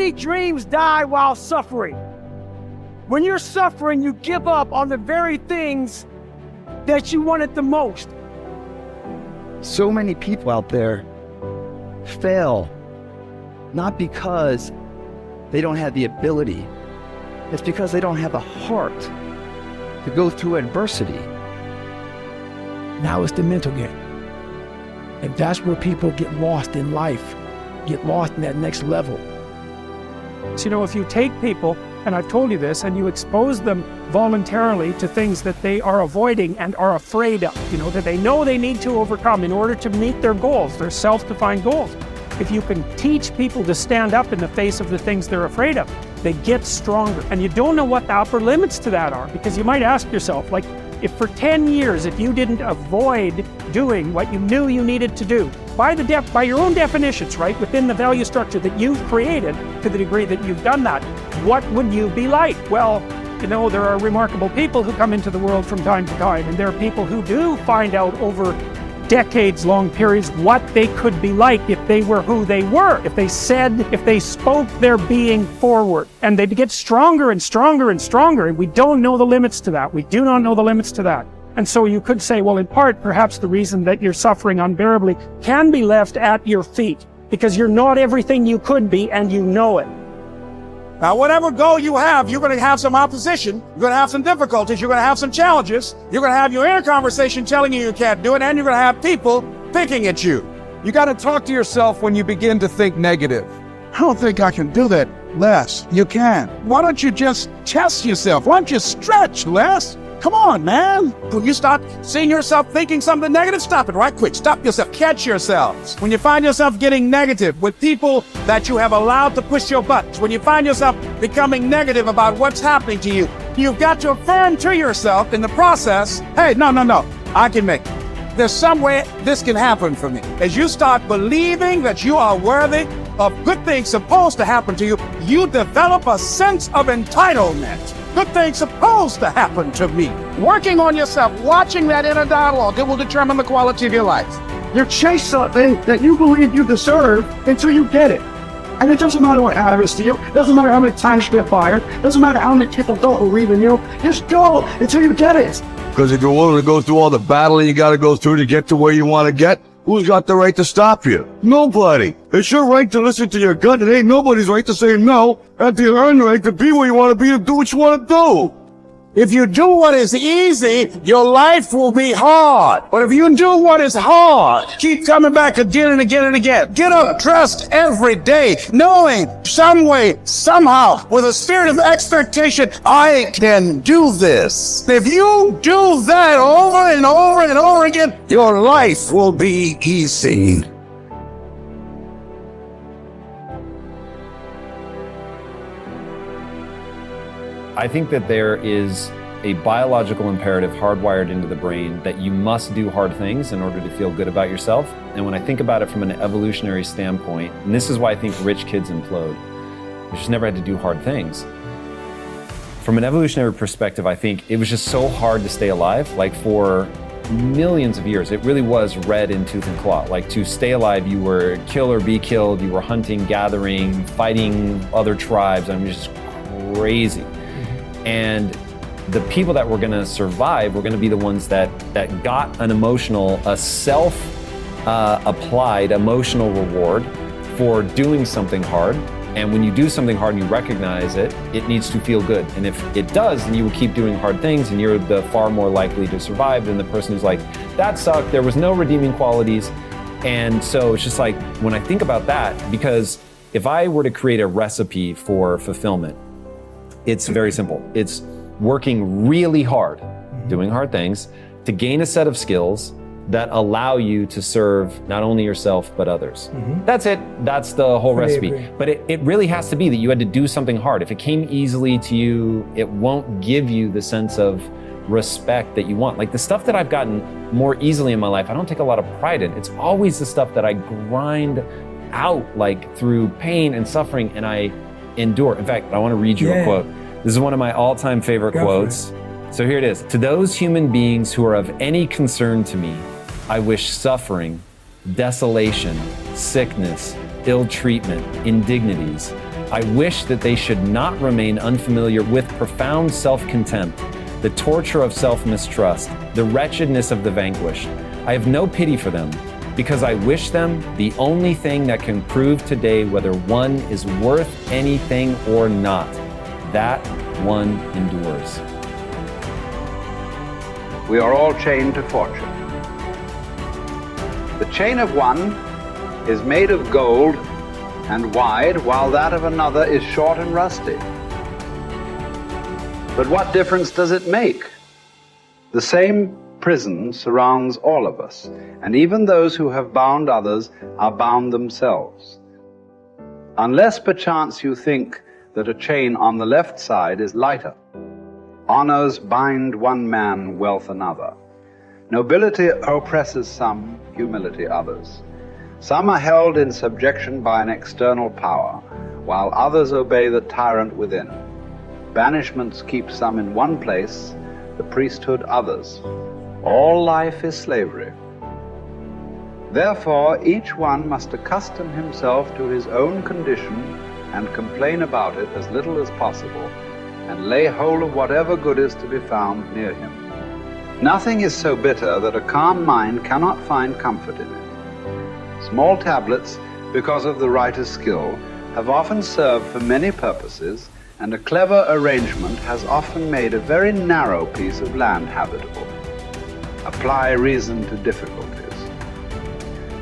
many dreams die while suffering. When you're suffering, you give up on the very things that you wanted the most. So many people out there fail, not because they don't have the ability. It's because they don't have the heart to go through adversity. Now it's the mental game. And that's where people get lost in life, get lost in that next level. So, if you take people, and I've told you this, and you expose them voluntarily to things that they are avoiding and are afraid of, that they know they need to overcome in order to meet their goals, their self-defined goals. If you can teach people to stand up in the face of the things they're afraid of, they get stronger. And you don't know what the upper limits to that are, because you might ask yourself, if for 10 years, if you didn't avoid doing what you knew you needed to do, by your own definitions, right, within the value structure that you've created, to the degree that you've done that, what would you be like? Well, there are remarkable people who come into the world from time to time, and there are people who do find out over decades-long periods what they could be like if they were who they were, if they spoke their being forward, and they'd get stronger and stronger and stronger, and we don't know the limits to that. We do not know the limits to that. And so you could say, well, in part, perhaps the reason that you're suffering unbearably can be left at your feet, because you're not everything you could be, and you know it. Now, whatever goal you have, you're going to have some opposition, you're going to have some difficulties, you're going to have some challenges, you're going to have your inner conversation telling you can't do it, and you're going to have people picking at you. You got to talk to yourself when you begin to think negative. I don't think I can do that, Les. You can. Why don't you just test yourself? Why don't you stretch, Les? Come on, man. When you start seeing yourself thinking something negative, stop it right quick. Stop yourself. Catch yourselves. When you find yourself getting negative with people that you have allowed to push your buttons, when you find yourself becoming negative about what's happening to you, you've got to affirm to yourself in the process, hey, no, I can make it. There's some way this can happen for me. As you start believing that you are worthy of good things supposed to happen to you, you develop a sense of entitlement. Good things supposed to happen to me. Working on yourself, watching that inner dialogue, it will determine the quality of your life. You chase something that you believe you deserve until you get it. And it doesn't matter what happens to you. It doesn't matter how many times you get fired. It doesn't matter how many people don't believe in you. Just go until you get it. Because if you're willing to go through all the battling you got to go through to get to where you want to get, who's got the right to stop you? Nobody. It's your right to listen to your gut. It ain't nobody's right to say no. And you earn the right to be where you want to be and do what you want to do. If you do what is easy, your life will be hard. But if you do what is hard, keep coming back again and again and again. Get up dressed every day, knowing some way, somehow, with a spirit of expectation, I can do this. If you do that over and over and over again, your life will be easy. I think that there is a biological imperative hardwired into the brain that you must do hard things in order to feel good about yourself. And when I think about it from an evolutionary standpoint, and this is why I think rich kids implode, they just never had to do hard things. From an evolutionary perspective, I think it was just so hard to stay alive. Like for millions of years, it really was red in tooth and claw. Like to stay alive, you were kill or be killed, you were hunting, gathering, fighting other tribes. I mean, just crazy. And the people that were going to survive were going to be the ones that got an emotional, a self-applied emotional reward for doing something hard. And when you do something hard and you recognize it, it needs to feel good. And if it does, then you will keep doing hard things and you're the far more likely to survive than the person who's like, that sucked, there was no redeeming qualities. And so it's just like, when I think about that, because if I were to create a recipe for fulfillment, it's very simple. It's working really hard, doing hard things, to gain a set of skills that allow you to serve not only yourself, but others. That's it. That's the whole recipe. But it really has to be that you had to do something hard. If it came easily to you, it won't give you the sense of respect that you want. Like the stuff that I've gotten more easily in my life, I don't take a lot of pride in. It's always the stuff that I grind out, like through pain and suffering, and I endure. In fact, I want to read you a quote. This is one of my all-time favorite quotes. So here it is. To those human beings who are of any concern to me, I wish suffering, desolation, sickness, ill treatment, indignities. I wish that they should not remain unfamiliar with profound self-contempt, the torture of self-mistrust, the wretchedness of the vanquished. I have no pity for them, because I wish them the only thing that can prove today whether one is worth anything or not. That one endures. We are all chained to fortune. The chain of one is made of gold and wide, while that of another is short and rusty. But what difference does it make? The same prison surrounds all of us, and even those who have bound others are bound themselves. Unless perchance you think that a chain on the left side is lighter. Honors bind one man, wealth another. Nobility oppresses some, humility others. Some are held in subjection by an external power, while others obey the tyrant within. Banishments keep some in one place, the priesthood others. All life is slavery. Therefore, each one must accustom himself to his own condition and complain about it as little as possible, and lay hold of whatever good is to be found near him. Nothing is so bitter that a calm mind cannot find comfort in it. Small tablets, because of the writer's skill, have often served for many purposes, and a clever arrangement has often made a very narrow piece of land habitable. Apply reason to difficulties.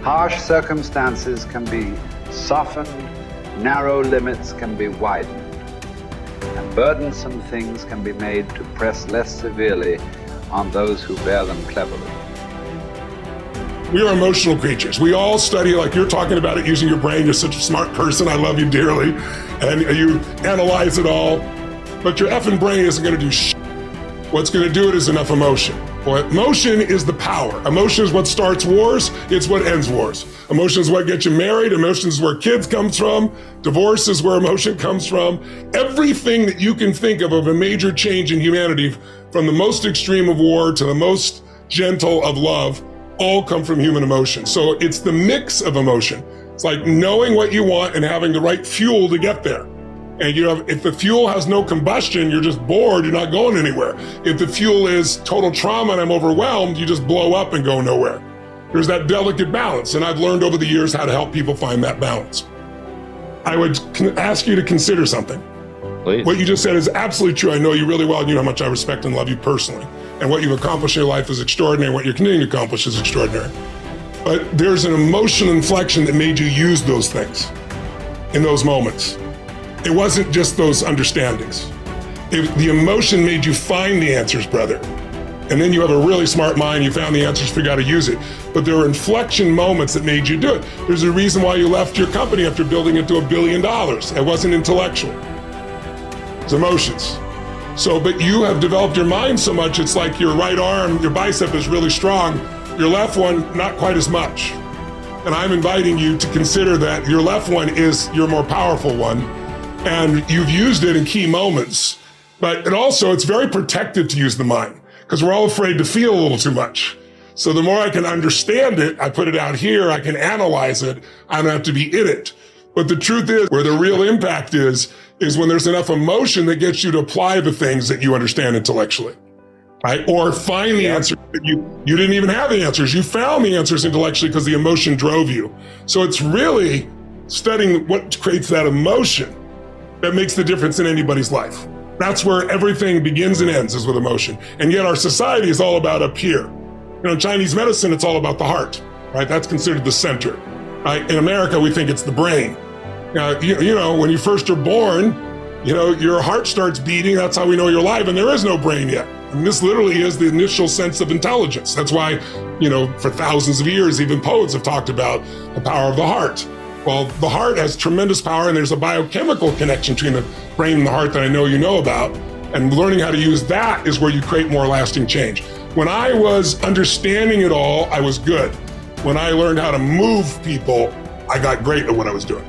Harsh circumstances can be softened, narrow limits can be widened, and burdensome things can be made to press less severely on those who bear them cleverly. We are emotional creatures. We all study, like you're talking about it, using your brain. You're such a smart person. I love you dearly. And you analyze it all. But your effing brain isn't going to do shit. What's going to do it is enough emotion. Well, emotion is the power. Emotion is what starts wars. It's what ends wars. Emotion is what gets you married. Emotion is where kids comes from. Divorce is where emotion comes from. Everything that you can think of a major change in humanity, from the most extreme of war to the most gentle of love, all come from human emotion. So it's the mix of emotion. It's like knowing what you want and having the right fuel to get there. And if the fuel has no combustion, you're just bored, you're not going anywhere. If the fuel is total trauma and I'm overwhelmed, you just blow up and go nowhere. There's that delicate balance, and I've learned over the years how to help people find that balance. I would ask you to consider something. Please. What you just said is absolutely true. I know you really well, and you know how much I respect and love you personally. And what you've accomplished in your life is extraordinary. What you're continuing to accomplish is extraordinary. But there's an emotional inflection that made you use those things in those moments. It wasn't just those understandings. The emotion made you find the answers, brother. And then you have a really smart mind, you found the answers, figured out how to use it. But there were inflection moments that made you do it. There's a reason why you left your company after building it to $1 billion. It wasn't intellectual. It's emotions. So, but you have developed your mind so much, it's like your right arm, your bicep is really strong, your left one, not quite as much. And I'm inviting you to consider that your left one is your more powerful one, and you've used it in key moments. But it's very protective to use the mind, because we're all afraid to feel a little too much. So the more I can understand it, I put it out here, I can analyze it, I don't have to be in it. But the truth is, where the real impact is when there's enough emotion that gets you to apply the things that you understand intellectually, right? Or find the answer that you didn't even have the answers. You found the answers intellectually because the emotion drove you. So it's really studying what creates that emotion that makes the difference in anybody's life. That's where everything begins and ends, is with emotion. And yet our society is all about up here. In Chinese medicine, it's all about the heart, right? That's considered the center, right? In America, we think it's the brain. Now, when you first are born, your heart starts beating. That's how we know you're alive, and there is no brain yet. And this literally is the initial sense of intelligence. That's why, for thousands of years, even poets have talked about the power of the heart. Well, the heart has tremendous power, and there's a biochemical connection between the brain and the heart that I know you know about. And learning how to use that is where you create more lasting change. When I was understanding it all, I was good. When I learned how to move people, I got great at what I was doing.